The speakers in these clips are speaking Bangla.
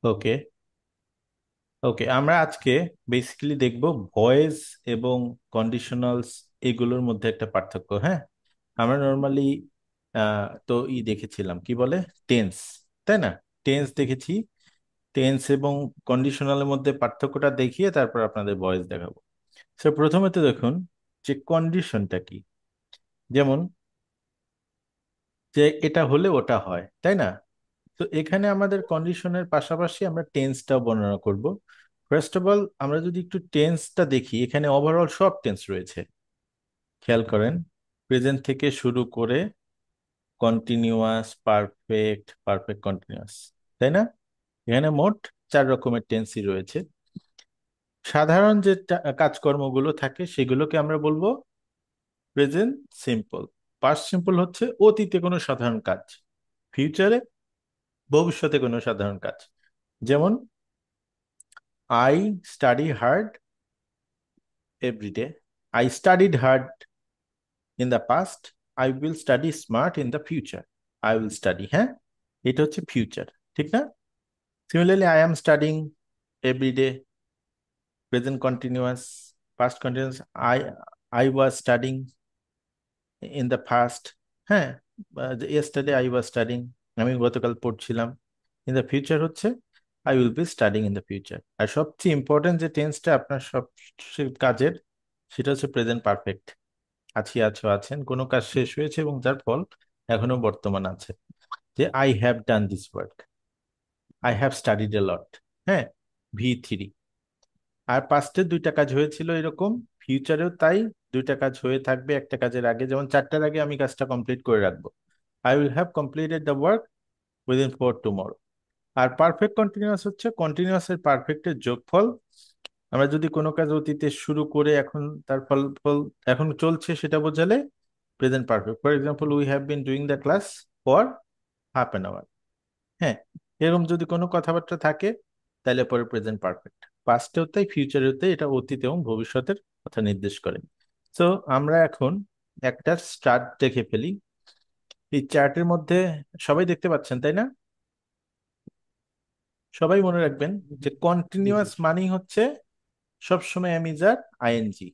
ওকে। ওকে, আমরা আজকে বেসিক্যালি দেখব ভয়েস এবং কন্ডিশনালস, এগুলোর মধ্যে একটা পার্থক্য। হ্যাঁ, আমরা নর্মালি তো দেখেছিলাম কি বলে, টেন্স, তাই না? টেন্স দেখেছি। টেন্স এবং কন্ডিশনালের মধ্যে পার্থক্যটা দেখিয়ে তারপর আপনাদের ভয়েস দেখাবো। সো প্রথমে তো দেখুন যে কন্ডিশনটা কি। যেমন যে এটা হলে ওটা হয়, তাই না? তো এখানে আমাদের কন্ডিশনের পাশাপাশি আমরা টেন্সটাও বর্ণনা করব। ফার্স্ট অফ অল আমরা যদি একটু টেন্সটা দেখি, এখানে ওভারঅল সব টেন্স রয়েছে। খেয়াল করেন, প্রেজেন্ট থেকে শুরু করে কন্টিনিউয়াস, পারফেক্ট, পারফেক্ট কন্টিনিউয়াস, তাই না? এখানে মোট 4 রকমের টেন্সই রয়েছে। সাধারণ যে কাজকর্মগুলো থাকে সেগুলোকে আমরা বলবো প্রেজেন্ট সিম্পল। পাস্ট সিম্পল হচ্ছে অতীতে কোনো সাধারণ কাজ, ফিউচারে, ভবিষ্যতে কোনো সাধারণ কাজ। যেমন I study hard every day, I studied hard in the past, I will study smart in the future. I will study, হ্যাঁ, এটা হচ্ছে ফিউচার, ঠিক না? Similarly I am studying every day, present continuous. Past continuous, I I was studying in the first, হ্যাঁ, ইয়েস্টারডে আই ওয়াজ স্টাডিং, আমি গতকাল পড়ছিলাম। ইন দ্য ফিউচার হচ্ছে I will be studying in the future. আর সবচেয়ে ইম্পর্টেন্ট যে টেন্সটা আপনার সব কাজের, সেটা হচ্ছে প্রেজেন্ট পারফেক্ট। আছি, আছো, আছেন, কোনো কাজ শেষ হয়েছে এবং যার ফল এখনো বর্তমান আছে। যে I have done this work, I have studied a lot, হ্যাঁ, V3। আর পাস্টে 2টা কাজ হয়েছিল এরকম, ফিউচারেও তাই। 2টা কাজ হয়ে থাকবে একটা কাজের আগে, যেমন 4টার আগে আমি কাজটা কমপ্লিট করে রাখবো। I will have completed the work within 4 tomorrow. আর পারফেক্ট কন্টিনিউয়াস হচ্ছে কন্টিনিউয়াসের পারফেক্টের যোগফল। আমরা যদি কোনো কাজ অতীতে শুরু করে এখন তার ফল ফল এখন চলছে সেটা বোঝালে present perfect. For example, we have been doing the class for half an hour. হ্যাঁ, এরকম যদি কোনো কথাবার্তা থাকে তাহলে পরে প্রেজেন্ট পারফেক্ট। পাস্টেও তাই, ফিউচারেও তাই, এটা অতীত এবং ভবিষ্যতের কথা নির্দেশ করে। তো আমরা এখন একটা চার্ট দেখে ফেলি। এই চার্টের মধ্যে সবাই দেখতে পাচ্ছেন, তাই না? সবাই মনে রাখবেন যে কন্টিনিউয়াস মানেই হচ্ছে সবসময় am is are ING,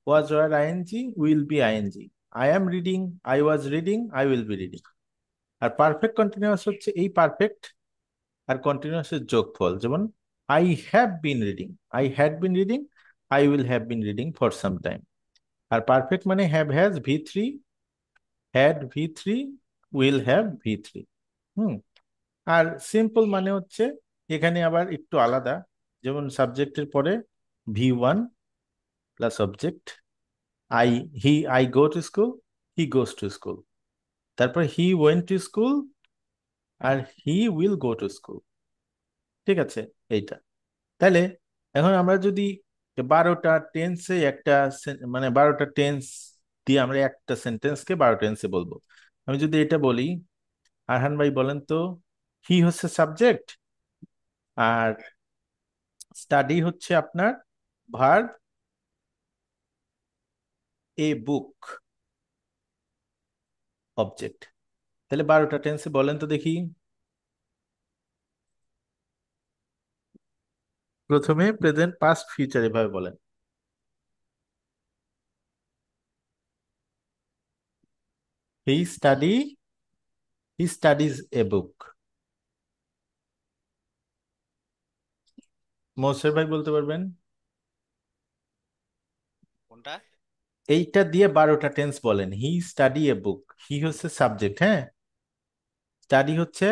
was were ING, will be ING. I am reading, I was reading, I will be reading. আর পারফেক্ট কন্টিনিউয়াস হচ্ছে এই পারফেক্ট আর কন্টিনিউয়াসের যোগফল। যেমন I have been reading, I had been reading, I will have been reading for some time. আর পারফেক্ট মানে have has V3, had V3, will have V3। হুম। আর সিম্পল মানে হচ্ছে এখানে আবার একটু আলাদা। যেমন সাবজেক্টের পরে V1 plus object. I I go to school, he goes to school. তারপর হি ওয়েন্ট টু স্কুল, আর he will go to school. ঠিক আছে, এইটা। তাহলে এখন আমরা যদি 12টা টেন্সে একটা মানে 12টা টেন্স দিয়ে আমরা একটা সেন্টেন্সকে 12 টেন্সে বলবো। আমি যদি এটা বলি, আরহান ভাই বলেন তো, হি হচ্ছে সাবজেক্ট, আর স্টাডি হচ্ছে আপনার ভার্ব, এ বুক অবজেক্ট। তাহলে 12টা টেন্সে বলেন তো দেখি। প্রথমে প্রেজেন্ট, পাস্ট, ফিউচার এভাবে বলেন। হি স্টাডি, হি স্টাডিজ এ বুক। মোর্শেদ ভাই বলতে পারবেন? কোনটা? এইটা দিয়ে 12টা টেন্স বলেন। হি স্টাডি এ বুক, হি হচ্ছে সাবজেক্ট, হ্যাঁ, স্টাডি হচ্ছে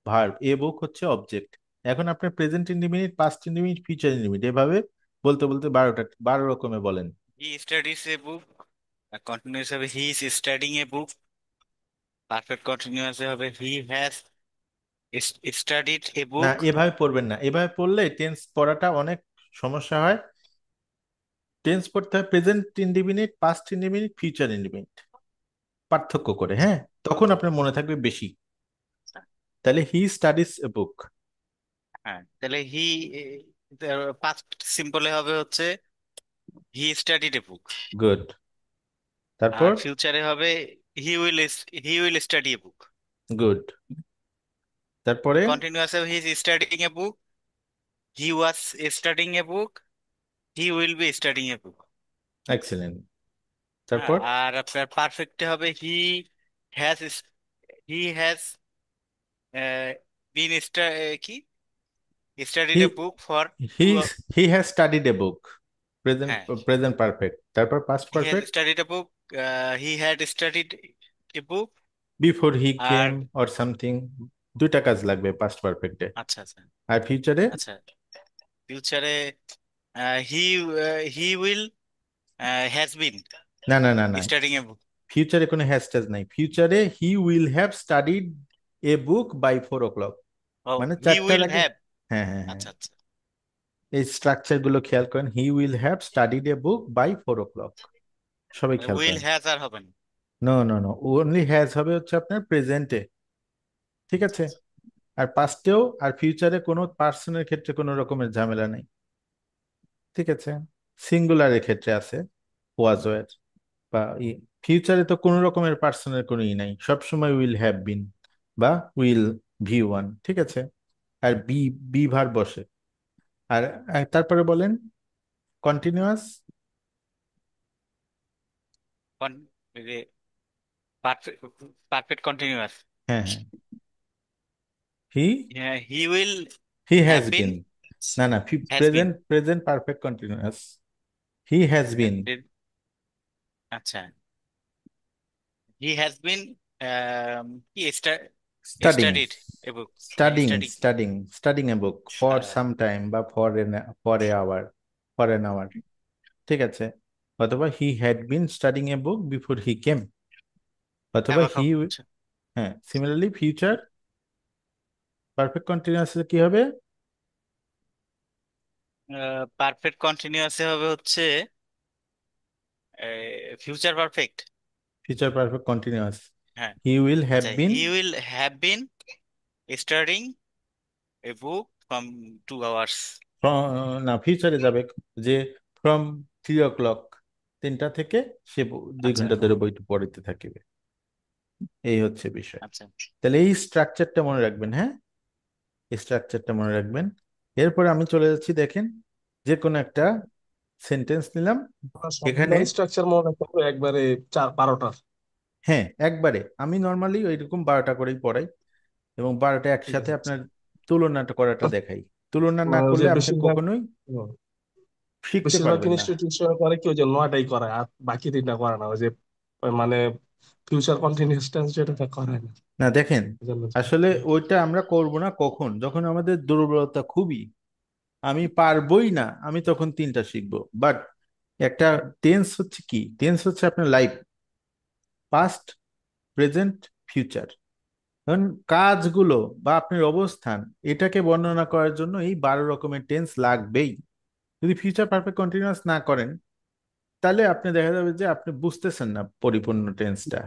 ভার্ব, এ বুক হচ্ছে অবজেক্ট। এখন আপনার present indefinite, past indefinite, future indefinite এভাবে বলতে বলতে 12 রকমে বলেন। He studies A book. Continuous হবে হি is studying a book. Perfect continuous হবে হি হ্যাজ স্টাডিড এ না, বুক। এভাবে পড়বেন না, এভাবে পড়লে টেন্স পড়াটা অনেক সমস্যা হয়। টেন্স পড়তে হয় present indefinite, past indefinite, future indefinite পার্থক্য করে, হ্যাঁ, তখন আপনার মনে থাকবে বেশি। তাহলে হি স্টাডিজ এ বুক। হ্যাঁ, তাহলে হি পাস্ট সিম্পলে হবে হচ্ছে হি স্টাডিড এ বুক। গুড। আর তারপর ফিউচারে হবে he will he will study a book. Good. তারপরে continuous he is studying a book, he was studying a book, he will be studying a book. Excellent. হ্যাঁ, তারপর আর আপনার পারফেক্টে হবে হ্যাজ হি হ্যাজ বিন কি studied he a book for two. He he has studied a book, present, হ্যাঁ, প্রেজেন্ট পারফেক্ট। তারপর past he has perfect, studied a book, he had studied a book. Before he are came or something, দুইটা কাজ লাগবে পাস্ট পারফেক্টে। আচ্ছা আচ্ছা আর ফিউচারে, আচ্ছা, ফিউচারে হি হি উইল হ্যাজ বিন না না না না, স্টাডিং এ বুক। ফিউচারে কোনো হ্যাশট্যাগ নাই, ফিউচারে he will have studied a book by 4 o'clock, ও, মানে হি চারটার উইল আগে। হ্যাভ। হ্যাঁ হ্যাঁ হ্যাঁ, আচ্ছা আচ্ছা, এই স্ট্রাকচার গুলো খেয়াল করেন, he will have studied a book by 4 o'clock, সবাই খেয়াল উইল করেন। হ্যাজ আর হবে না। No no no, only has হবে হচ্ছে আপনার প্রেজেন্টে, ঠিক আচ্ছা আছে। আচ্ছা, আর পাস্টেও আর ফিউচারে কোনো পার্সনের ক্ষেত্রে কোনো রকমের ঝামেলা নেই, ঠিক আছে। সিঙ্গুলারের ক্ষেত্রে আছে ওয়াজ ওয়ার, বা ফিউচারে তো কোনো রকমের পার্সনের কোনো ই নাই, সবসময় উইল হ্যাভ বিন বা উইল ভি ওয়ান, ঠিক আছে। আর বি, বি ভার বসে। আর তারপরে বলেন কন্টিনিউয়াস। Perfect, perfect continuous. হ্যাঁ হ্যাঁ, he he will he have has been, been, না না, has been, present, present perfect continuous, he has been আচ্ছা, হি হ্যাজ বিন কি studying, studied a book, studying studying. Studying studying a book for some time, বা for a hour, for an hour, ঠিক আছে। অথবা he had been studying a book before he came, অথবা হি, হ্যাঁ সিমিলারলি ফিউচার পারফেক্ট কন্টিনিউয়াস কি হবে? পারফেক্ট কন্টিনিউয়াসে হবে হচ্ছে future perfect. Future perfect continuous, হ্যাঁ, হি উইল হ্যাভ আচ্ছা, been, he will have been studying a book from 2 hours. না ফিউচারে যাবে, যে ফ্রম 3 o'clock, 3টা থেকে সে 2 ঘন্টা ধরে বইটি পড়তে থাকিবে, এই হচ্ছে বিষয়। আচ্ছা, তাহলে এই স্ট্রাকচারটা মনে রাখবেন, হ্যাঁ, এই স্ট্রাকচারটা মনে রাখবেন। এরপরে আমি চলে যাচ্ছি, দেখেন, যে কোনো একটা সেন্টেন্স নিলাম আপনার এখানে। সবগুলাই স্ট্রাকচার মনে রাখতে হবে একবারে 4-12টার। হ্যাঁ একবারে, আমি নর্মালি ওইরকম 12টা করেই পড়াই, এবং 12টা ঠিক একসাথে আছে। আপনার তুলনাটা করাটা দেখাই। তুলনা না যে করলে আপনি বেশিরভাগ কখনোই হুম, শিখতে বেশিরভাগ পারবেন না। ইনস্টিটিউশনে করে কি ওই যে 9টাই করে আর বাকি 3টা করে না, ওই যে মানে ফিউচার কন্টিনিউয়াস টেন্স যেটা করে না। না দেখেন, এই জন্য আসলে ওইটা আমরা করব না কখন, যখন আমাদের দুর্বলতা খুবই, আমি পারবোই না, আমি তখন 3টা শিখবো। বাট একটা টেন্স হচ্ছে কি, টেন্স হচ্ছে আপনার লাইফ, পাস্ট, প্রেজেন্ট, ফিউচার। ধরুন কাজগুলো বা আপনার অবস্থান, এটাকে বর্ণনা করার জন্য এই 12 রকমের টেন্স লাগবেই। যদি ফিউচার পারফেক্ট কন্টিনিউয়াস না করেন, তাহলে আপনি দেখা যাবে যে আপনি বুঝতেছেন না পরিপূর্ণ টেন্সটা।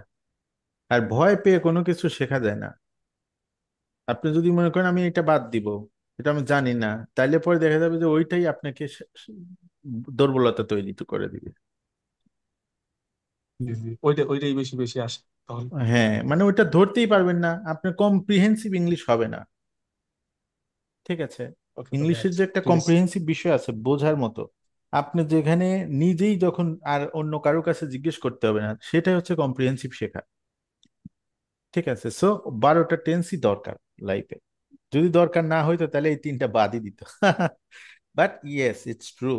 আর ভয় পেয়ে কোনো কিছু শেখা যায় না। আপনি যদি মনে করেন আমি এটা বাদ দিব, এটা আমি জানি না, তাইলে পরে দেখা যাবে যে ওইটাই আপনাকে দুর্বলতা তৈরি তো করে দিবে। জি জি, ওইটাই বেশি বেশি আসে তাহলে। হ্যাঁ মানে ওইটা ধরতেই পারবেন না, আপনার কম্প্রিহেন্সিভ ইংলিশ হবে না, ঠিক আছে। ওকে ইংলিশের যে একটা ঠিক আছে। কম্প্রিহেন্সিভ বিষয় আছে বোঝার মতো, আপনি যেখানে নিজেই যখন আর অন্য কারো কাছে জিজ্ঞেস করতে হবে না, সেটাই হচ্ছে কম্প্রিহেন্সিভ শেখা, ঠিক আছে। সো 12টা টেন্সই দরকার লাইফে। যদি দরকার না হইতো তাহলে এই 3টা বাদই দিত। বাট ইয়েস ইটস ট্রু,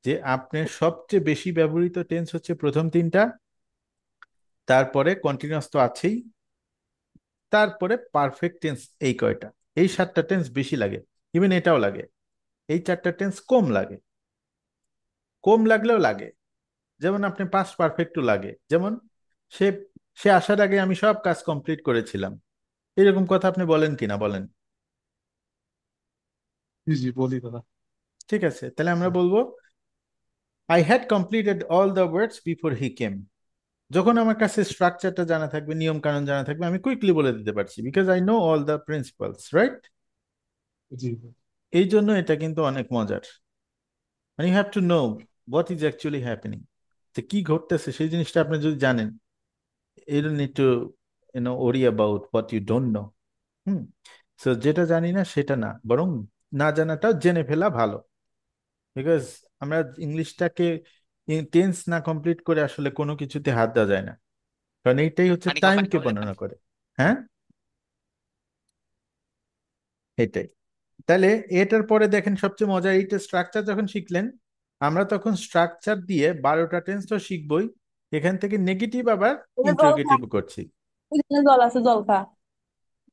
যে আপনার সবচেয়ে বেশি ব্যবহৃত টেন্স হচ্ছে প্রথম 3টা, তারপরে কন্টিনিউয়াস তো আছেই, তারপরে পারফেক্ট টেন্স, এই কয়টা, এই 7টা টেন্স বেশি লাগে। ইভেন এটাও লাগে, এই 4টা টেন্স কম লাগে, কম লাগলেও লাগে। যেমন আপনি পাস্ট পারফেক্টও লাগে, যেমন সে, সে আসার আগে আমি সব কাজ কমপ্লিট করেছিলাম, এরকম কথা আপনি বলেন কিনা বলেন? জি জি, বলি দাদা। ঠিক আছে, তাহলে আমরা বলবো I had completed all the words before he came. যখন আমার কাছে স্ট্রাকচারটা জানা থাকবে, নিয়ম কানুন জানা থাকবে, আমি কুইকলি বলে দিতে পারছি, because I know all the principles, right. জি এই জন্য এটা কিন্তু অনেক মজার, মানে you have to know what is actually happening, যে কি ঘটতেছে সেই জিনিসটা আপনি যদি জানেন, you don't need to worry about what you don't know. হুম। সো যেটা জানি না সেটা না, বরং না জানাটা জেনে ফেলা ভালো। বিকজ আমরা ইংলিশটাকে টেন্স না কমপ্লিট করে আসলে কোনো কিছুতে হাত দেওয়া যায় না, কারণ এইটাই হচ্ছে পানি খাও, পানি টাইমকে খাও, বর্ণনা করে। হ্যাঁ, এটাই। তাহলে এটার পরে দেখেন সবচেয়ে মজা, এইটা স্ট্রাকচার যখন শিখলেন, আমরা তখন স্ট্রাকচার দিয়ে 12টা টেন্স তো শিখবই, এখান থেকে নেগেটিভ আবার ওই যে জল খা, ইন্টারোগেটিভ করছি। ওইখানে জল আছে, জল খা।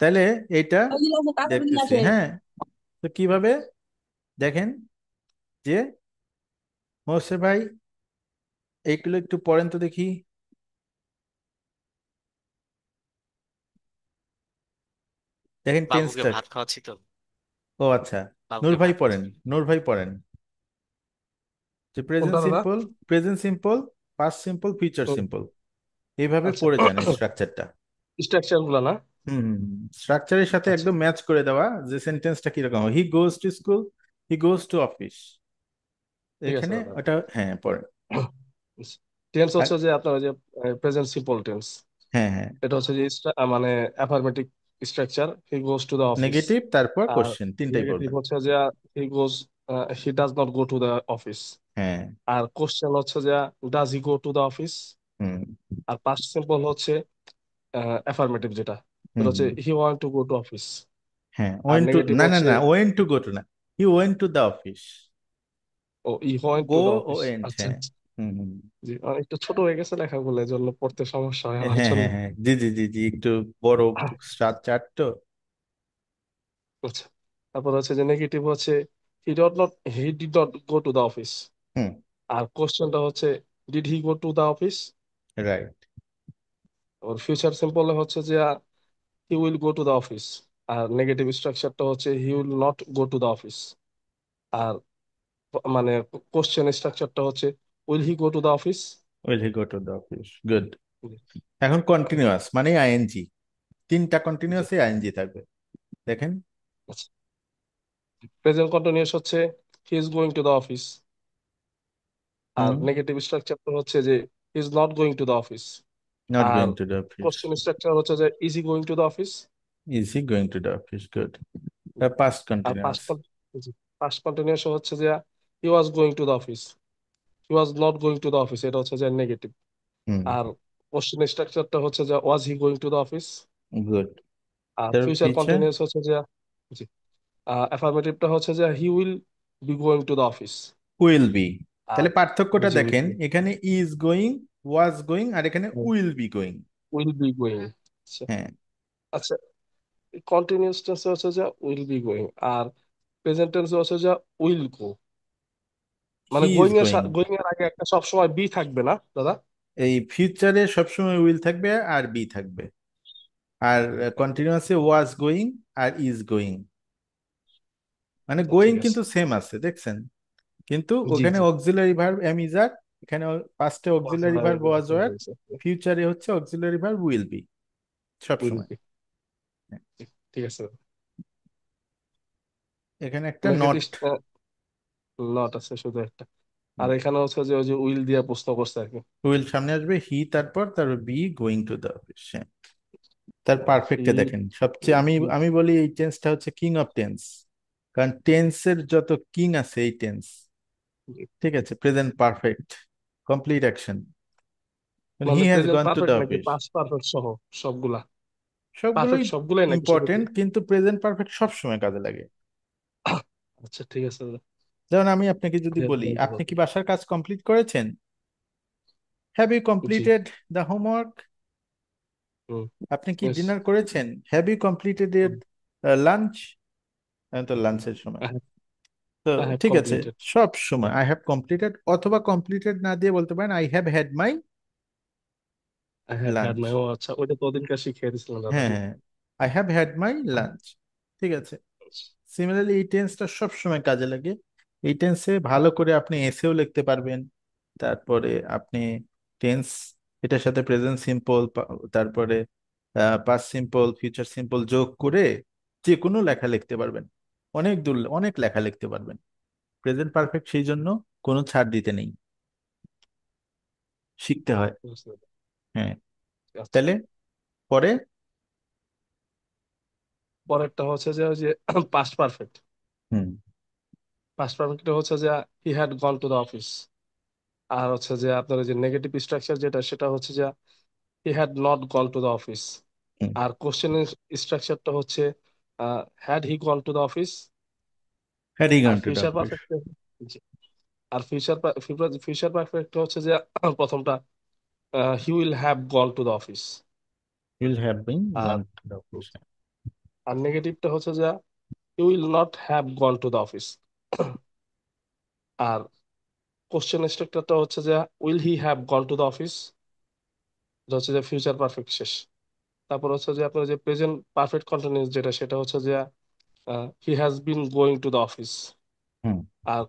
তাহলে এটা ওই গিলাসে কাঁচা পানি দেখতেছি, আছে। হ্যাঁ। তো কিভাবে দেখেন যে মোর্শেদ ভাই, এইগুলো একটু পড়েন তো দেখি। দেখেন বাবুকে টেন্সটা। ভাত খাওয়াচ্ছি তো, ও আচ্ছা, নূর বাবুকে ভাই ভাত পড়েন, খাওয়াচ্ছি। নূর ভাই পড়েন যে প্রেজেন্ট কোনটা দাদা? Simple, present simple, past simple, future simple, এইভাবে আচ্ছা। পড়ে যান স্ট্রাকচারটা। স্ট্রাকচার গুলা না? হুম, স্ট্রাকচারের সাথে আচ্ছা একদম ম্যাচ করে দেওয়া যে সেন্টেন্সটা কিরকম, he goes to school, he goes to office, ঠিক আছে এখানে দাদা। ওটা হ্যাঁ পড়েন। টেন্স আর হচ্ছে যে আপনার ওই যে প্রেজেন্ট সিম্পল টেন্স। হ্যাঁ হ্যাঁ, এটা হচ্ছে যে মানে affirmative structure, he goes to the office. Negative তারপর আর কোশ্চেন, তিনটাই নেগেটিভ পড়বেন। হচ্ছে যে he goes, he does not go to the office. হ্যাঁ। আর কোশ্চেন হচ্ছে যে does he go to the office. হুম আর পাস্ট সিম্পল হচ্ছে অ্যাফার্মেটিভ যেটা, হুম সেটা হচ্ছে হুম, he want to go to office. হ্যাঁ আর ওয়েন টু, নেগেটিভ না না হচ্ছে না, ওয়েন টু গো টু না, he went to the office. ও I want to go the ও অফিস। এন্ড, আচ্ছা হ্যাঁ। আচ্ছা। হুম হুম। জি, একটু ছোট হয়ে গেছে লেখাগুলো, এই জন্য পড়তে সমস্যা হয় আমার হ্যাঁ জন্য। হ্যাঁ হ্যাঁ, জি জি জি জি, একটু বড় চার্ট তো। আচ্ছা, তারপর হচ্ছে যে নেগেটিভ হচ্ছে he did not go to the office. হুম, আর কোশ্চেনটা হচ্ছে did he go to the office. Right. Or future simple হচ্ছে যে he will go to the office. আর নেগেটিভ স্ট্রাকচারটা হচ্ছে he will not go to the office. আর মানে কোশ্চেন স্ট্রাকচারটা হচ্ছে will he go to the office. Will he go to the office, good. এখন কন্টিনিউয়াস মানে আইএনজি, তিনটা জি, কন্টিনিউয়াসই আইএনজি থাকবে, দেখেন। আচ্ছা। প্রেজেন্ট কন্টিনিউয়াস হচ্ছে he is going to the office. আর হুম, নেগেটিভ স্ট্রাকচারটা হচ্ছে যে he is not going to the office. Not আর going to the office, question structure হচ্ছে যে is he going to the office. Is he going to the office, good. Past আর কন্টিনিউয়াস। পাস্ট কন্টিনিউয়াস হচ্ছে যে he was going to the office, he was not going to the office, এটা হচ্ছে যে নেগেটিভ। হুম, আর কোশ্চেন স্ট্রাকচারটা হচ্ছে যে was he going to the office. Good. আর তার ফিউচার ফিউচার কন্টিনিউয়াস হচ্ছে যে, জি, অ্যাফার্মেটিভটা হচ্ছে যে he will be going to the office. Will be. আর তাহলে পার্থক্যটা জি উইল দেখেন, বি, এখানে ইজ গোয়িং, ওয়াজ গোয়িং, আর এখানে will be going. Will be going. আচ্ছা হ্যাঁ, আচ্ছা, কন্টিনিউয়াস টেন্স হচ্ছে যে উইল বি গোয়িং। আর প্রেজেন্ট টেন্স হচ্ছে যে উইল গো। মানে হি ইজ গোয়িং। গোয়িং এর আগে একটা সবসময় বি থাকবে না দাদা? এই ফিউচারে সবসময় উইল থাকবে আর বি থাকবে, আর কন্টিনিউয়াসে ওয়াজ গোয়িং আর ইজ গোয়িং। মানে গোয়িং ঠিক আছে। কিন্তু সেম আছে দেখছেন, কিন্তু জি ওখানে জি। Auxiliary verb am is are, এখানে পাস্টে অক্সিলারি ভার্ব ওয়াজ ওয়ার, ফিউচারে হচ্ছে অক্সিলারি ভার্ব উইল বি সব উইল সময়। বি। ঠিক আছে। এখানে একটা নেগেটিভ নট। নট আছে শুধু একটা। আর এখানে হচ্ছে যে ওই যে উইল দিয়ে প্রশ্ন করছে আর কি। উইল সামনে আসবে, হি তারপর B going to the office. তার হি, পারফেক্টে দেখেন সবচেয়ে, আমি আমি বলি এই টেন্সটা হচ্ছে কিং অফ টেন্স, কারণ টেন্সের যত কিং আছে এই টেন্স। ঠিক আছে, প্রেজেন্ট পারফেক্ট, কমপ্লিট অ্যাকশন, হি মানে has present gone to the perfect নাকি অফিস। পাস্ট পারফেক্ট সহ সবগুলা? সবগুলোই পারফেক্ট সবগুলাই নাকি শুধু ইম্পর্টেন্ট, কিন্তু প্রেজেন্ট পারফেক্ট সব সময় কাজে লাগে। আচ্ছা ঠিক আছে দাদা। যেমন আমি আপনাকে যদি ঠিক আছে, বলি, আপনি ধন্যবাদ। কি বাসার কাজ কমপ্লিট করেছেন, হ্যাভ ইউ জি। কমপ্লিটেড দ্য হোমওয়ার্ক, হুম। আপনি কি ইয়েস। ডিনার করেছেন, হ্যাভ ইউ কমপ্লিটেড এর লাঞ্চ, তো লাঞ্চের সময়। তো আই হ্যাভ ঠিক আছে, কমপ্লিটেড। সব সময় আই হ্যাভ কমপ্লিটেড, অথবা কমপ্লিটেড না দিয়ে বলতে পারেন I have had my I have had lunch. My, ও আচ্ছা, ওইটা তো ওদিনকার শিখিয়ে দিছিলেন দাদা। হ্যাঁ হ্যাঁ, I have had my lunch. ঠিক আছে, সিমিলারলি এই টেন্সটা সব সময় কাজে লাগে। এই টেন্সে ভালো করে আপনি এসেও লিখতে পারবেন, তারপরে আপনি টেন্স, এটার সাথে প্রেজেন্ট সিম্পল, তারপরে পাস্ট সিম্পল, ফিউচার সিম্পল যোগ করে যে কোনো লেখা লিখতে পারবেন, অনেক দূর অনেক লেখা লিখতে পারবেন। প্রেজেন্ট পারফেক্ট সেই জন্য কোনো ছাড় দিতে নেই, শিখতে হয়। আচ্ছা। হ্যাঁ, তাহলে পরে পরেরটা হচ্ছে যে ওই যে পাস্ট পারফেক্ট। হুম। পাস্ট পারফেক্ট হচ্ছে যে he had gone to the office. আর হচ্ছে যে আপনার ওই যে নেগেটিভ স্ট্রাকচার যেটা, সেটা হচ্ছে যে he had not gone to the office. হুম। আর কোশ্চেনের স্ট্রাকচারটা হচ্ছে had he gone to the office. Had he আর gone to the future office? Perfect, আর ফিউচার পারফেক্ট হচ্ছে যে প্রথমটা he will have gone to the office. Will have been আর গন টু দ্য অফিস। আর নেগেটিভটা হচ্ছে যে he will not have gone to the office. আর কোশ্চেন স্ট্রাকচারটা হচ্ছে যে will he have gone to the office. এটা হচ্ছে যে ফিউচার পারফেক্ট শেষ। তারপর হচ্ছে যে আপনার যে প্রেজেন্ট পারফেক্ট কন্টিনিউয়াস যেটা, সেটা হচ্ছে যে he has been going to the office. হুম। আর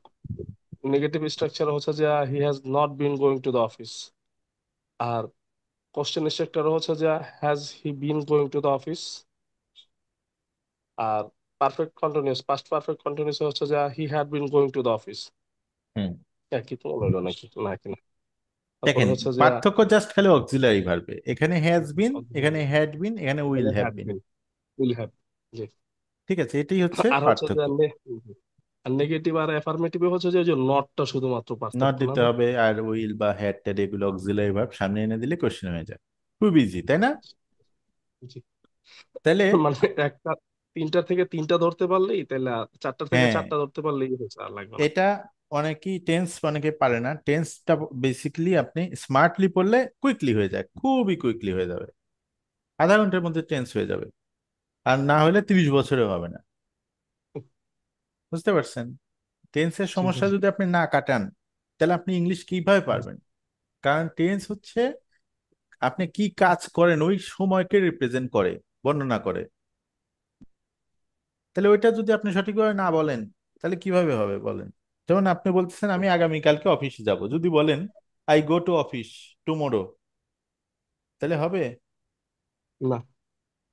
নেগেটিভ স্ট্রাকচার হচ্ছে যে he has not been going to the office. আর কোশ্চেন স্ট্রাকচার হচ্ছে যে has he been going to the office. আর perfect continuous, past perfect continuous হচ্ছে যে he had been going to the office. হুম। কি তো হলো নাকি নাকি না? তারপর দেখেন, হচ্ছে যে পার্থক্য জাস্ট খালি অক্সিলারি ভার্বে, এখানে হ্যাজ বিন, এখানে হ্যাড বিন, এখানে will have had been. Been, will have. জি। ঠিক আছে, এটাই হচ্ছে আর হচ্ছে যে পার্থক্য। আর নেগেটিভ আর অ্যাফার্মেটিভ হচ্ছে যে ওই যে নটটা শুধুমাত্র নট পার্থক্য, না দিতে ভাই? হবে, আর উইল বা হ্যাড ট্যাড এগুলো অক্সিলারি ভার্ব সামনে এনে দিলে কোশ্চেন হয়ে যায়। খুব ইজি, তাই না? জি। তাহলে মানে একটা, তিনটা থেকে তিনটা ধরতে পারলেই তাহলে, চারটা থেকে হ্যাঁ, চারটা ধরতে পারলেই হয়েছে, আর লাগবে না। এটা অনেকেই টেন্স অনেকে পারে না। টেন্সটা বেসিক্যালি আপনি স্মার্টলি পড়লে কুইকলি হয়ে যায়, খুবই কুইকলি হয়ে যাবে, আধা ঘন্টার মধ্যে টেন্স হয়ে যাবে। আর না হলে 30 বছরেও হবে না। বুঝতে পারছেন? টেন্সের জি সমস্যা বুঝি। যদি আপনি না কাটান, তাহলে আপনি ইংলিশ কিভাবে পারবেন? কারণ টেন্স হচ্ছে আপনি কি কাজ করেন ওই সময়কে রিপ্রেজেন্ট করে, বর্ণনা করে। তাহলে ওইটা যদি আপনি সঠিকভাবে না বলেন, তাহলে কিভাবে হবে বলেন? যেমন আপনি বলতেছেন আমি আগামীকালকে অফিসে যাব, যদি বলেন I go to office tomorrow, তাহলে হবে? না।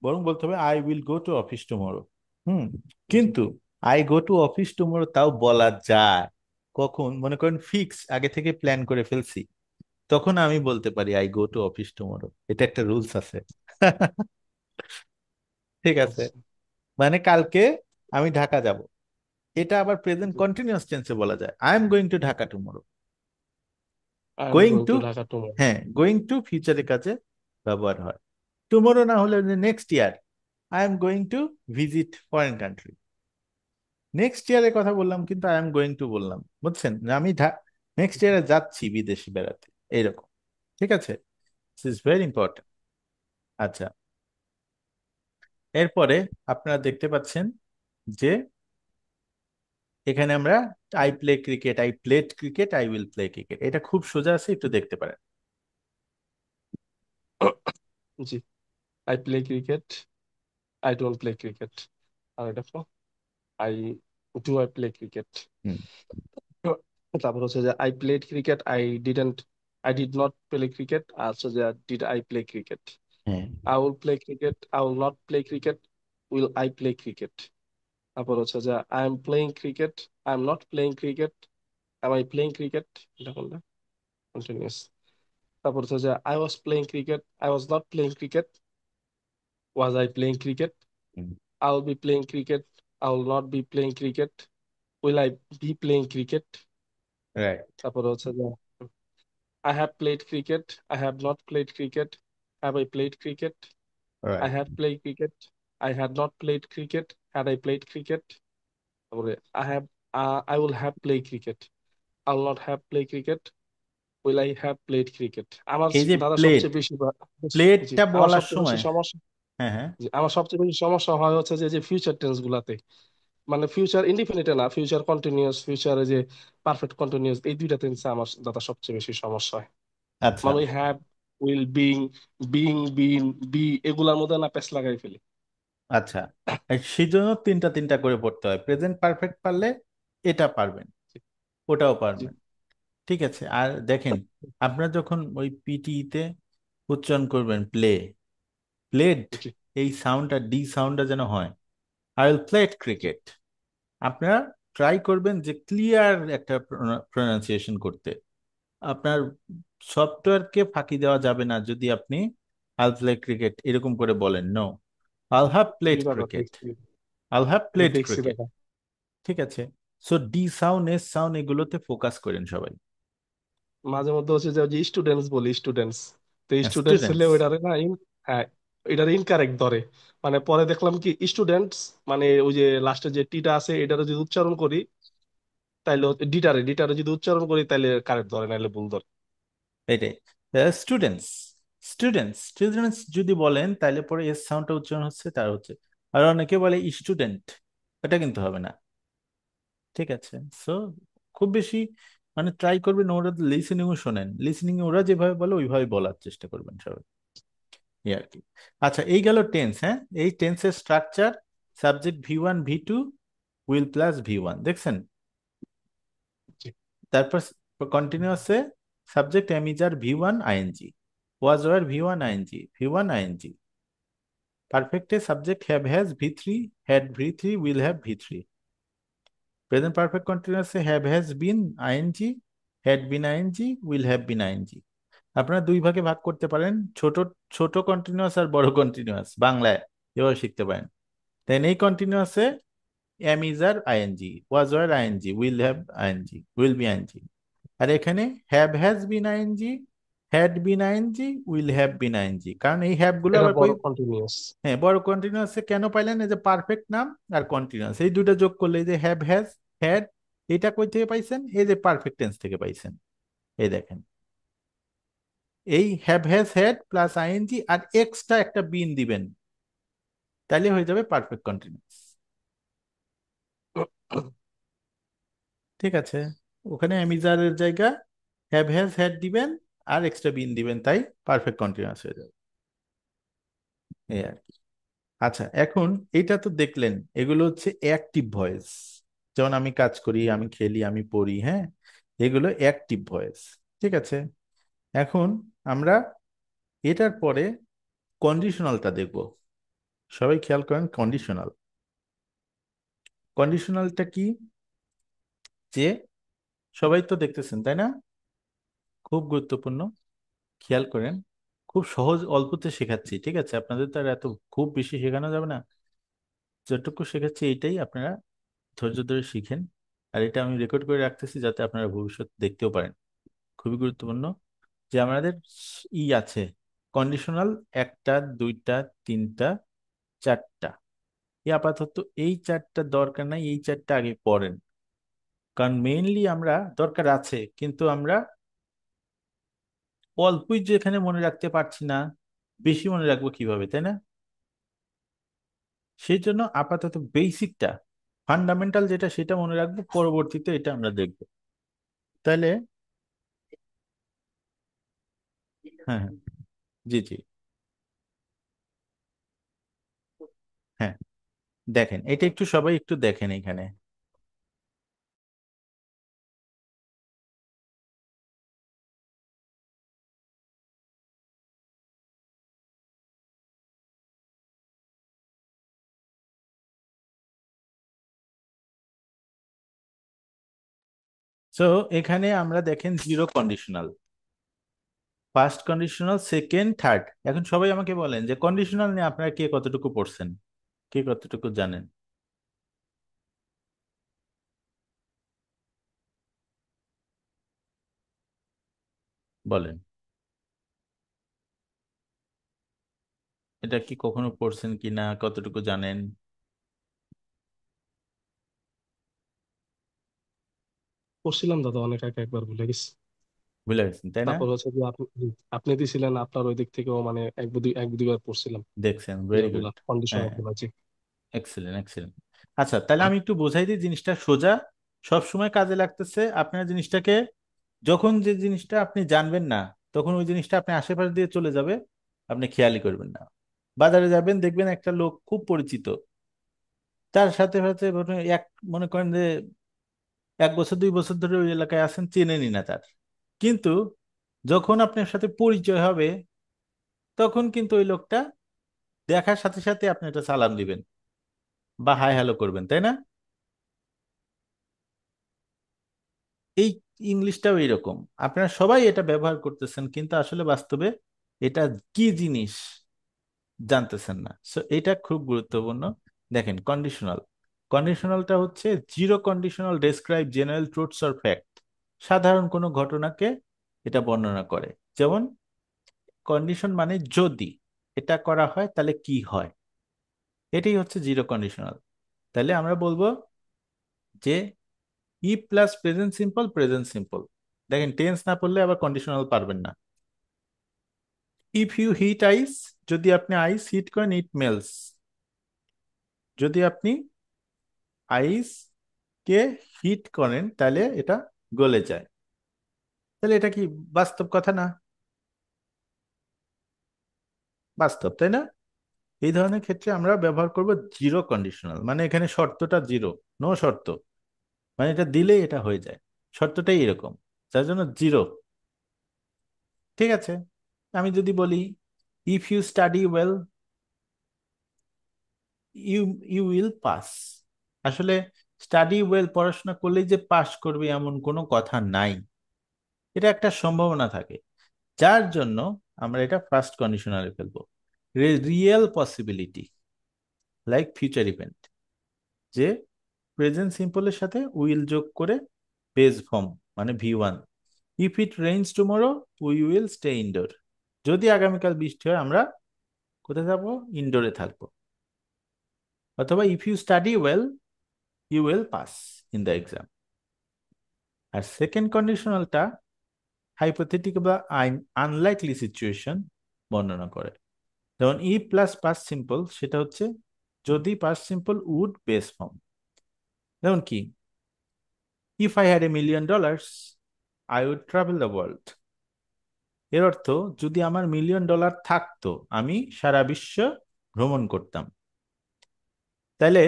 বরং বলতে হবে I will go to office tomorrow. হুম। জি। কিন্তু I go to office tomorrow তাও বলা যায় কখন, মনে করেন ফিক্স আগে থেকে প্ল্যান করে ফেলছি, তখন আমি বলতে পারি I go to office tomorrow. এটা একটা রুলস আছে। ঠিক আছে? আচ্ছা। মানে কালকে আমি ঢাকা যাব, এটা আবার প্রেজেন্ট জি। কন্টিনিউয়াস টেন্সে বলা যায়, I am going to Dhaka tomorrow. I am going going to, to Dhaka tomorrow. হ্যাঁ, গোয়িং টু ফিউচারের কাছে ব্যবহার হয়। টুমোরো না হলে next year, I am going to visit foreign country. Next ইয়ারের কথা বললাম কিন্তু আই এম গোয়িং টু বললাম, বুঝছেন যে আমি নেক্সট ইয়ারে যাচ্ছি বিদেশে বেড়াতে, এইরকম। ঠিক আছে, দিস ইজ ভেরি ইম্পর্টেন্ট। আচ্ছা, এরপরে আপনারা দেখতে পাচ্ছেন যে এখানে আমরা I play cricket, I played cricket, I will play cricket, এটা খুব সোজা আছে, একটু দেখতে পারেন। জি। I play cricket, I don't play cricket. আর এটা আই আই প্লে ক্রিকেট। হুম। তারপর হচ্ছে যে I did not play cricket. আর হচ্ছে যে ডিড আই প্লে ক্রিকেট। হ্যাঁ। I will play cricket, I will not play cricket, will I play cricket. তারপর হচ্ছে যে I M playing cricket, I am not playing cricket, am I playing cricket. এটা কোনটা? কন্টিনিউয়াস। তারপর হচ্ছে যে I was playing cricket, I was not playing cricket, was I playing cricket. Hmm. I will be playing cricket, I will not be playing cricket, will I be playing cricket. Right. তারপর হচ্ছে যে I have played cricket. I have not played cricket. Have I played cricket? I right. have played cricket. I had not played cricket. Had I played cricket? তারপরে I will have played cricket. I will not have played cricket. Will I have played cricket? আমার এই যে দাদা প্লেট, সবচেয়ে বেশি জি, প্লেটটা আমার বলার সবচেয়ে বেশি সময়, সমস্যা, হ্যাঁ হ্যাঁ, জি, আমার সবচেয়ে বেশি সমস্যা হয় হচ্ছে যে ফিউচার টেন্স গুলাতে। মানে ফিউচার ইনডিফিনিটে না, ফিউচার কন্টিনিউয়াস, ফিউচারে যে পারফেক্ট কন্টিনিউয়াস, এই দুইটা টেন্সে আমার দাদা সবচেয়ে বেশি সমস্যা হয়। আচ্ছা। মানে ওই হ্যাভ, উইল, বিন, বি, এগুলার মধ্যে না পেস লাগাই ফেলি। আচ্ছা, এই সেই জন্য তিনটা তিনটা করে পড়তে হয়, প্রেজেন্ট পারফেক্ট পারলে এটা পারবেন, জি। ওটাও জি। পারবেন। ঠিক আছে, আর দেখেন, আপনার যখন ওই পিটিতে উচ্চারণ করবেন প্লে, প্লেড, জি। এই সাউন্ডটা ডি সাউন্ডটা যেন হয়, I will played G. Cricket. আপনারা ট্রাই করবেন যে ক্লিয়ার একটা প্রনাউন্সিয়েশন করতে। আপনার সফটওয়্যারকে ফাঁকি দেওয়া যাবে না যদি আপনি আই উইল প্লে ক্রিকেট এরকম করে বলেন, নো। আল হ্যাভ জি প্লেড বাবা, ক্রিকেট। দেখছি। আল হ্যাভ এটা প্লেড দেখছি ক্রিকেট। দাদা। ঠিক আছে। So D sound, S sound এগুলোতে ফোকাস করেন সবাই। মাঝে মধ্যে হচ্ছে যে স্টুডেন্টস বলি, স্টুডেন্টস, তো স্টুডেন্টস হলে স্টুডেন্টস। ওইটারে না হ্যাঁ, এটারে ইনকারেক্ট ধরে। মানে পরে দেখলাম কি স্টুডেন্টস, মানে ওই যে লাস্টে যে টিটা আছে এটারে যদি উচ্চারণ করি তাইলে ডিটারে ডিটারে যদি উচ্চারণ করি তাইলে কারেক্ট ধরে, নাইলে ভুল ধরে। এটাই। স্টুডেন্টস, স্টুডেন্টস স্টুডেন্টস যদি বলেন তাহলে পরে এস সাউন্ডটা উচ্চারণ হচ্ছে, তার হচ্ছে। আর অনেকে বলে স্টুডেন্ট, এটা কিন্তু হবে না। ঠিক আছে। সো খুব বেশি মানে ট্রাই করবেন ওরা লিসেনিং ও শোনেন, লিসেনিং ওরা যেভাবে বলে ওইভাবে বলার চেষ্টা করবেন সবাই, এই আর কি। আচ্ছা, এই গেল টেন্স। হ্যাঁ, এই টেন্সের structure: subject V1 V2, will plus V1, দেখছেন? জি। তারপর কন্টিনিউয়াসে subject am is are V1 ING, was were V1 ING, V1 ING. পারফেক্টে subject have V3, had V3, will have V3। Present perfect কন্টিনিউয়াসে has been ING, had been ING, will have been ING. আপনারা দুই ভাগে ভাগ করতে পারেন, ছোট ছোট কন্টিনিউয়াস আর বড় কন্টিনিউয়াস, বাংলায় এভাবে শিখতে পারেন। দেন এই কন্টিনিউয়াসে am is are ING, was were ING, will have ING, will be ING. আর এখানে has been ING, had been ING, will have been ING. কারণ এই হ্যাভ গুলো এটা আবার কই, বড় কন্টিনিউয়াস। হ্যাঁ বড় কন্টিনিউয়াসে কেন পাইলেন? এই যে পারফেক্ট নাম আর কন্টিনিউয়াস এই দুইটা যোগ করলে এই যে হ্যাজ, হ্যাড, এটা কই থেকে পাইছেন? এই যে পারফেক্ট টেন্স থেকে পাইছেন। এই দেখেন, এই হ্যাজ হ্যাড প্লাস আইএনজি আর এক্সট্রা একটা বিন দিবেন, তাহলে হয়ে যাবে পারফেক্ট কন্টিনিউয়াস। ঠিক আছে। ওখানে অ্যামিজারের জায়গা হ্যাজ হ্যাড দিবেন আর এক্সট্রা বিন দিবেন, তাই পারফেক্ট কন্টিনিউয়াস হয়ে যাবে, এই আর কি। আচ্ছা, এখন এটা তো দেখলেন এগুলো হচ্ছে অ্যাক্টিভ ভয়েস, যেমন আমি কাজ করি, আমি খেলি, আমি পড়ি, হ্যাঁ, এগুলো অ্যাক্টিভ ভয়েস। ঠিক আছে। এখন আমরা এটার পরে কন্ডিশনালটা দেখব। সবাই খেয়াল করেন, কন্ডিশনাল। কন্ডিশনালটা কি? যে সবাই তো দেখতেছেন তাই না? খুব গুরুত্বপূর্ণ, খেয়াল করেন। খুব সহজ, অল্পতে শেখাচ্ছি, ঠিক আছে? আপনাদের তো আর এত খুব বেশি শেখানো যাবে না, যতটুকু শেখাচ্ছি এইটাই আপনারা ধৈর্য ধরে শিখেন। আর এটা আমি রেকর্ড করে রাখতেছি যাতে আপনারা ভবিষ্যৎ দেখতেও পারেন। খুবই গুরুত্বপূর্ণ যে আমাদের আছে কন্ডিশনাল, একটা, দুইটা, তিনটা, চারটা। আপাতত এই চারটা দরকার নাই, এই চারটা আগে পড়েন। কারণ মেইনলি আমরা দরকার আছে, কিন্তু আমরা অল্পই যেখানে মনে রাখতে পারছি না, বেশি মনে রাখবো কিভাবে, তাই না? সেই জন্য আপাতত বেসিকটা, ফান্ডামেন্টাল যেটা সেটা মনে রাখবো, পরবর্তীতে এটা আমরা দেখবো। তাহলে হ্যাঁ হ্যাঁ, জি জি, হ্যাঁ, দেখেন এটা একটু সবাই একটু দেখেন এখানে। সো এখানে আমরা দেখেন zero conditional, first conditional, second, third. এখন সবাই আমাকে বলেন যে কন্ডিশনাল নিয়ে আপনারা কে কতটুকু পড়ছেন, কে কতটুকু জানেন, বলেন। এটা কি কখনো পড়ছেন কি না, কতটুকু জানেন? পড়ছিলাম দাদা অনেক আগে, একবার ভুলে গেছি। ভুলে গেছেন তাই না? তারপর হচ্ছে যে আপনি আপনি দিছিলেন, আপনার ওই দিক থেকেও মানে এক দুইবার পড়ছিলাম দেখছেন, ভেরি গুড। ইয়েগুলা, হ্যাঁ কন্ডিশনাল হ্যাঁ, গুলা। জি। Excellent excellent. আচ্ছা, তাহলে আমি একটু বোঝাই দিই জিনিসটা সোজা, সব সময় কাজে লাগতেছে। আপনার জিনিসটাকে যখন যে জিনিসটা আপনি জানবেন না, তখন ওই জিনিসটা আপনি আশেপাশে দিয়ে চলে যাবে, আপনি খেয়ালই করবেন না। বাজারে যাবেন, দেখবেন একটা লোক খুব পরিচিত, তার সাথে সাথে মনে করেন যে 1 বছর 2 বছর ধরে ওই এলাকায় আছেন, চেনেনই না তার, কিন্তু যখন আপনার সাথে পরিচয় হবে, তখন কিন্তু ওই লোকটা দেখার সাথে সাথে আপনি একটা সালাম দিবেন বা হাই হ্যালো করবেন, তাই না? এই ইংলিশটাও এরকম, আপনারা সবাই এটা ব্যবহার করতেছেন, কিন্তু আসলে বাস্তবে এটা কি জিনিস জানতেছেন না, সো এটা খুব গুরুত্বপূর্ণ। দেখেন কন্ডিশনাল, কন্ডিশনালটা হচ্ছে zero conditional describe general truths or fact, সাধারণ কোনো ঘটনাকে এটা বর্ণনা করে। যেমন কন্ডিশন মানে যদি এটা করা হয় তাহলে কি হয়, এটাই হচ্ছে জিরো কন্ডিশনাল। তাহলে আমরা বলবো যে ই plus present simple, present simple. দেখেন টেন্স না পড়লে আবার কন্ডিশনাল পারবেন না। ইফ ইউ হিট আইস, যদি আপনি আইস হিট করেন ইট মেলস, যদি আপনি আইস কে হিট করেন তাহলে এটা গলে যায়। তাহলে এটা কি বাস্তব কথা না? বাস্তব, তাই না? এই ধরনের ক্ষেত্রে আমরা ব্যবহার করব জিরো কন্ডিশনাল, মানে এখানে শর্তটা জিরো, নো শর্ত, মানে এটা দিলেই এটা হয়ে যায়, শর্তটাই এরকম, যার জন্য জিরো। ঠিক আছে, আমি যদি বলি if you study well you you will pass, আসলে স্টাডি ওয়েল পড়াশোনা করলেই যে পাস করবে এমন কোনো কথা নাই, এটা একটা সম্ভাবনা থাকে, যার জন্য আমরা এটা ফার্স্ট কন্ডিশনালে ফেলবো। Real possibility like future event, যে প্রেজেন্ট সিম্পলের সাথে উইল যোগ করে বেস ফর্ম মানে V1. If it rains tomorrow we will stay indoor, যদি আগামীকাল বৃষ্টি হয় আমরা কোথায় থাকবো? ইনডোরে থাকবো। অথবা if you study well you will pass in the exam. আর সেকেন্ড কন্ডিশনালটা হাইপোথেটিক্যাল বা আনলাইকলি সিচুয়েশন বর্ণনা করে। যেমন ই প্লাস পাস্ট সিম্পল, সেটা হচ্ছে যদি past simple would base form. যেমন কি, if I had $1 million I would travel the world. এর অর্থ যদি আমার $1 million থাকতো আমি সারা বিশ্ব ভ্রমণ করতাম। তাহলে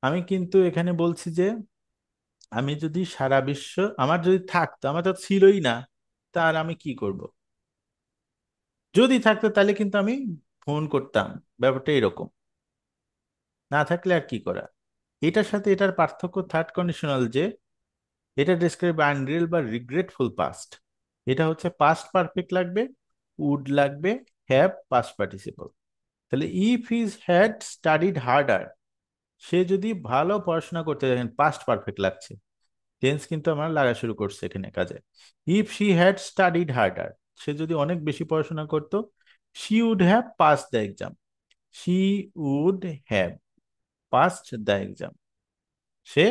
আমি কিন্তু এখানে বলছি যে আমি যদি সারা বিশ্ব, আমার যদি থাকতো, আমার তো ছিলই না, তার আমি কি করব? যদি থাকতো তাহলে কিন্তু আমি ফোন করতাম, ব্যাপারটা এরকম। না থাকলে আর কি করা? এটার সাথে এটার পার্থক্য থার্ড কন্ডিশনাল, যে এটা ডেসক্রাইব আনরিয়েল বা রিগ্রেটফুল পাস্ট। এটা হচ্ছে পাস্ট পারফেক্ট লাগবে, উড লাগবে, হ্যাভ পাস্ট পার্টিসিপল। তাহলে if his had studied harder, সে যদি ভালো পড়াশোনা করতে, দেখেন পাস্ট পারফেক্ট লাগছে, টেন্স কিন্তু আমার লাগা শুরু করছে এখানে কাজে। If she had studied harder, সে যদি অনেক বেশি পড়াশোনা করতো, she would have pass the exam, she would have passed the exam, সে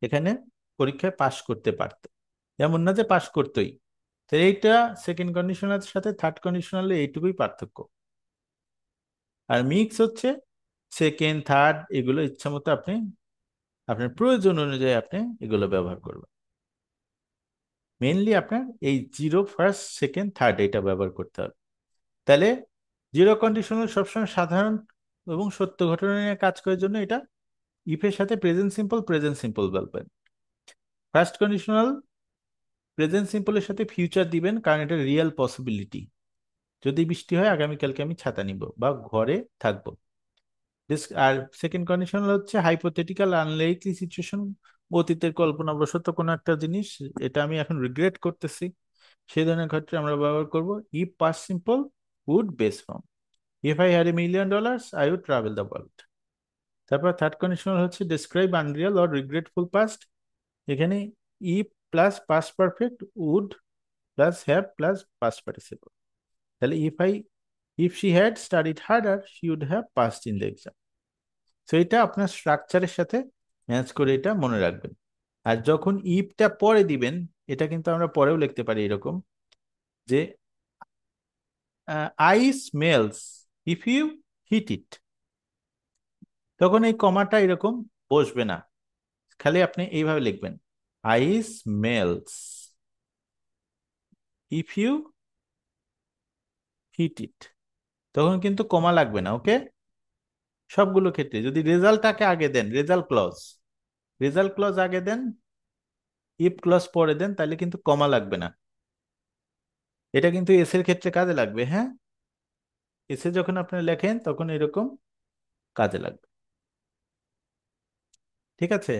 এখানে পরীক্ষায় পাশ করতে পারতো, এমন না যে পাশ করতোই। তো এইটা সেকেন্ড কন্ডিশনাল সাথে থার্ড কন্ডিশনালে এইটুকুই পার্থক্য। আর মিক্স হচ্ছে সেকেন্ড থার্ড, এগুলো ইচ্ছা মতো আপনি আপনার প্রয়োজন অনুযায়ী আপনি এগুলো ব্যবহার করবেন। মেইনলি আপনার এই জিরো ফার্স্ট সেকেন্ড থার্ড এটা ব্যবহার করতে হবে। তাহলে জিরো কন্ডিশনাল সবসময় সাধারণ এবং সত্য ঘটনা নিয়ে কাজ করার জন্য এটা ইফের সাথে প্রেজেন্ট সিম্পল বলবেন। ফার্স্ট কন্ডিশনাল প্রেজেন্ট সিম্পলের সাথে ফিউচার দিবেন, কারণ এটা রিয়েল পসিবিলিটি, যদি বৃষ্টি হয় আগামীকালকে আমি ছাতা নিব বা ঘরে থাকবো। আর সেকেন্ড কন্ডিশন হচ্ছে হাইপোথেটিক্যাল আনলাইকলি সিচুয়েশন, অতীতের কল্পনাবশত কোনো একটা জিনিস, এটা আমি এখন রিগ্রেট করতেছি, সেই ধরনের ক্ষেত্রে আমরা ব্যবহার করব if past simple would base form. If I had $1 million I would travel the world. তারপর থার্ড কন্ডিশনাল হচ্ছে describe unreal or regretful past, এখানে if plus past perfect, would plus have plus past participle. তাহলে if she had studied harder she would have passed in the exam. তো এটা আপনার স্ট্রাকচারের সাথে ম্যাচ করে এটা মনে রাখবেন। আর যখন ইফটা পরে দিবেন, এটা কিন্তু আমরা পরেও লিখতে পারি এরকম, যে I smells if you hit it, তখন এই কমাটা এরকম বসবে না, খালি আপনি এইভাবে লিখবেন I smells if you hit it, তখন কিন্তু কমা লাগবে না। ওকে, সবগুলো ক্ষেত্রে যদি রেজাল্টটাকে আগে দেন, রেজাল্ট ক্লজ আগে দেন, ইফ ক্লজ পরে দেন, তাহলে কিন্তু কমা লাগবে না। এটা কিন্তু এস এর ক্ষেত্রে কাজে লাগবে, হ্যাঁ, এসে যখন আপনি লেখেন তখন এরকম কাজে লাগবে। ঠিক আছে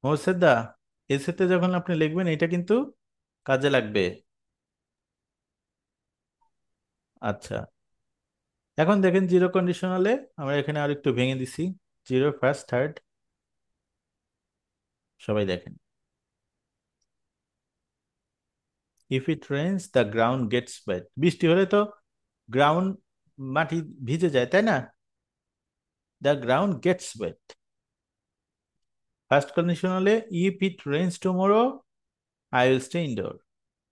মোর্শেদ দা, এসেতে যখন আপনি লিখবেন এটা কিন্তু কাজে লাগবে। আচ্ছা, এখন দেখেন জিরো কন্ডিশনালে আমরা এখানে আর একটু ভেঙে দিছি। জিরো, ফার্স্ট, থার্ড, সবাই দেখেন। If it rains the ground gets wet, বৃষ্টি হলে তো গ্রাউন্ড, মাটি ভিজে যায়, তাই না? The ground gets wet. First condition হলে if it rains tomorrow I will stay indoor.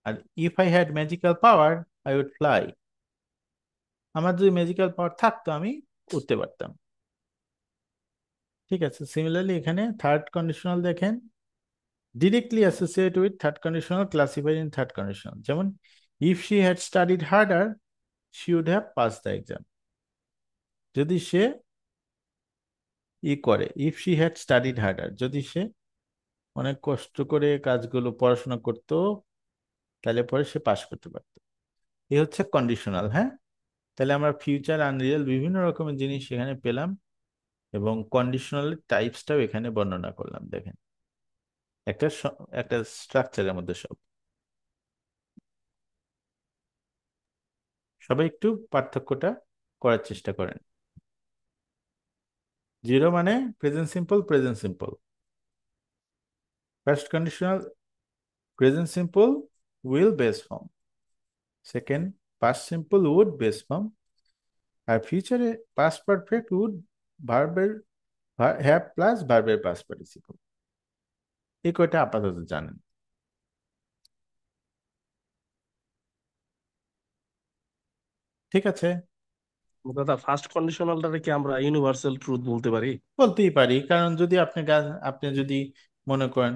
আর if I had magical power I would fly. আমার যদি ম্যাজিক্যাল পাওয়ার থাকতো আমি উঠতে পারতাম। ঠিক আছে, সিমিলারলি এখানে থার্ড কন্ডিশনাল দেখেন, directly associate with third conditional, classified in third conditional. যেমন if she had studied harder she would have pass the exam. যদি সে করে, if she had studied harder, যদি সে অনেক কষ্ট করে কাজগুলো পড়াশোনা করতো তাহলে পরে সে পাশ করতে পারতো। এই হচ্ছে কন্ডিশনাল, হ্যাঁ। তাহলে আমরা ফিউচার, আনরিয়েল বিভিন্ন রকমের জিনিস এখানে পেলাম এবং কন্ডিশনাল টাইপসটাও এখানে বর্ণনা করলাম। দেখেন একটা স্ট্রাকচারের মধ্যে সব। সবাই একটু পার্থক্যটা করার চেষ্টা করেন। জিরো মানে present simple, present simple. First conditional present simple will base form. Second past simple would base form. আর ফিউচারে পাস্ট পারফেক্ট উড ভার্বের হ্যাভ প্লাস ভার্বের পাস্ট পার্টিসিপল। এই কয়টা আপাতত জানেন। ঠিক আছে, দাদা ফার্স্ট কন্ডিশনালটাকে কি আমরা ইউনিভার্সাল ট্রুথ বলতে পারি? বলতেই পারি, কারণ যদি আপনি গাছ, আপনি যদি মনে করেন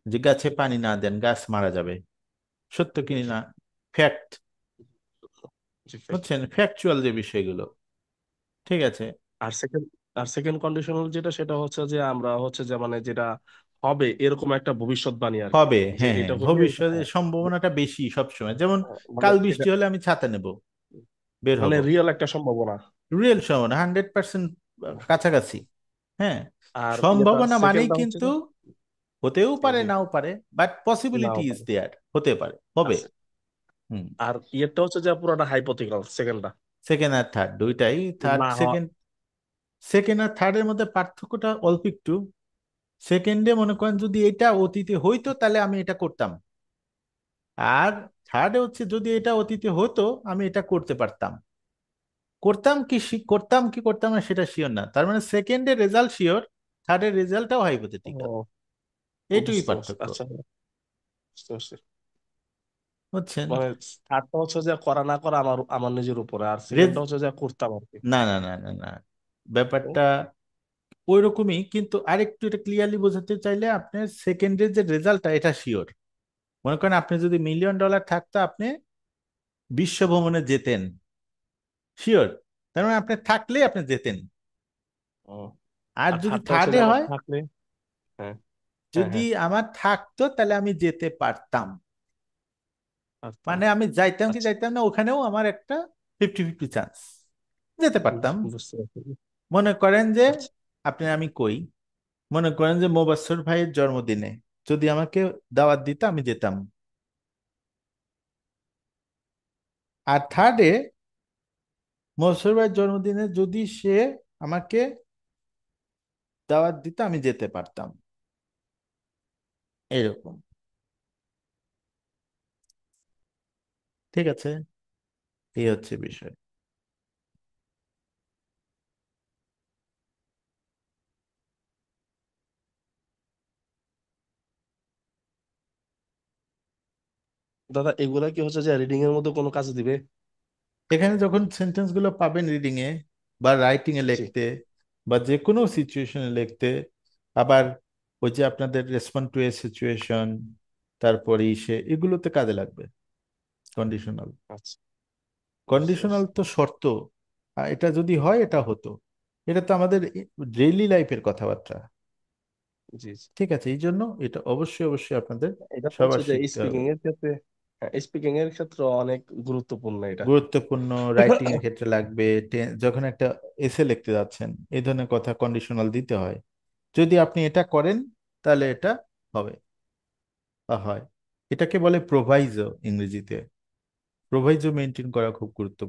যে গাছে পানি না দেন গাছ মারা যাবে, সত্য কি জি, না? ফ্যাক্ট। জি, fact। বুঝছেন, ফ্যাকচুয়াল যে বিষয়গুলো। ঠিক আছে, আর সেকেন্ড আর সেকেন্ড কন্ডিশনাল যেটা, সেটা হচ্ছে যে আমরা হচ্ছে যে মানে যেটা হবে এরকম একটা ভবিষ্যৎবাণী আর কি, হবে, যে হ্যাঁ হ্যাঁ, এটা হলে ভবিষ্যতের সম্ভাবনাটা বেশি সবসময়। যেমন মানে কাল এটা বৃষ্টি হলে আমি ছাতা নেব, বের মানে হব। রিয়েল একটা সম্ভাবনা। রিয়েল সম্ভাবনা 100% কাছাকাছি। হ্যাঁ, আর এটা সম্ভাবনা মানেই সেকেন্ডটা হচ্ছে কিন্তু যে হতেও পারে জি, নাও পারে, বাট নাও পসিবিলিটি ইজ পারে। দেয়ার, হতে পারে, হবে। আচ্ছা, হুম। আর ইয়েরটা হচ্ছে যে পুরোটা হাইপোথেটিক্যাল সেকেন্ডটা, সেকেন্ড আর থার্ড দুইটাই, থার্ড না হওয়া। সেকেন্ড, সেকেন্ড আর থার্ডের মধ্যে পার্থক্যটা অল্প একটু। সেকেন্ডে মনে করেন যদি এটা অতীতে হইতো তাহলে আমি এটা করতাম, আর থার্ডে হচ্ছে যদি এটা অতীতে হতো আমি এটা করতে পারতাম। করতাম কি করতাম কি করতাম না সেটা শিওর না, তার মানে সেকেন্ডের রেজাল্ট শিওর, থার্ডের রেজাল্টটাও হাইপোথেটিক্যাল। ও, এইটুকুই বুঝতে পারছি। পার্থক্য। আচ্ছা, বুঝতে পারছি। বুঝছেন? মানে থার্ডটা হচ্ছে যে করা না করা আমার আমার নিজের উপরে, আর রেজ সেকেন্ডটা হচ্ছে যে করতাম আর কি। না না না না না, ও, ব্যাপারটা ওই রকমই, কিন্তু আরেকটু এটা ক্লিয়ারলি বোঝাতে চাইলে আপনার সেকেন্ডের যে রেজাল্টটা এটা শিওর। মনে করেন আপনি যদি $1,000,000 থাকতো আপনি বিশ্ব ভ্রমণে যেতেন, শিওর। তার মানে আপনি থাকলেই আপনি যেতেন। ও। আর আর যদি থার্ডটা হচ্ছে থার্ডে যে আমার হয়, থাকলে, হ্যাঁ, হ্যাঁ, যদি হ্যাঁ, আমার থাকতো তাহলে আমি যেতে পারতাম। পারতাম। মানে আমি যাইতাম কি আচ্ছা, যাইতাম না, ওখানেও আমার একটা 50-50 চান্স, যেতে পারতাম। বুঝতে পারছি। মনে করেন যে আচ্ছা, আপনি, আমি কই, মনে করেন যে মোবাশ্বের ভাইয়ের জন্মদিনে যদি আমাকে দাওয়াত দিত আমি যেতাম। আর থার্ডে মোবাশ্বের ভাইয়ের জন্মদিনে যদি সে আমাকে দাওয়াত দিত আমি যেতে পারতাম, এরকম। ঠিক আছে, এই হচ্ছে বিষয়। দাদা এগুলা কি হচ্ছে যে রিডিং এর মধ্যে কোনো কাজে দিবে? এখানে যখন সেন্টেন্স গুলো পাবেন রিডিং এ বা রাইটিং এ জি, লিখতে বা যে কোনো সিচুয়েশনে লিখতে, আবার ওই যে আপনাদের রেসপন্ড টু এ সিচুয়েশন, তারপরে সে এগুলোতে কাজে লাগবে কন্ডিশনাল। আচ্ছা, বুঝতে কন্ডিশনাল পারছি। তো শর্ত, এটা যদি হয় এটা হতো, এটা তো আমাদের ডেইলি লাইফের কথাবার্তা। জি, জি। ঠিক আছে, এই জন্য এটা অবশ্যই অবশ্যই আপনাদের এটা তো সবার হচ্ছে যে শিখতে স্পিকিং হবে। এর ক্ষেত্রে, স্পিকিং এর ক্ষেত্রে অনেক গুরুত্বপূর্ণ এটা। গুরুত্বপূর্ণ, রাইটিং এর ক্ষেত্রে লাগবে। যখন একটা এসে লিখতে যাচ্ছেন এই ধরনের কথা কন্ডিশনাল দিতে হয়। যদি আপনি এটা করেন তাহলে এটা হবে বা হয়। এটাকে বলে প্রোভাইজো ইংরেজিতে। প্রোভাইজো মেনটেন করা খুব গুরুত্বপূর্ণ।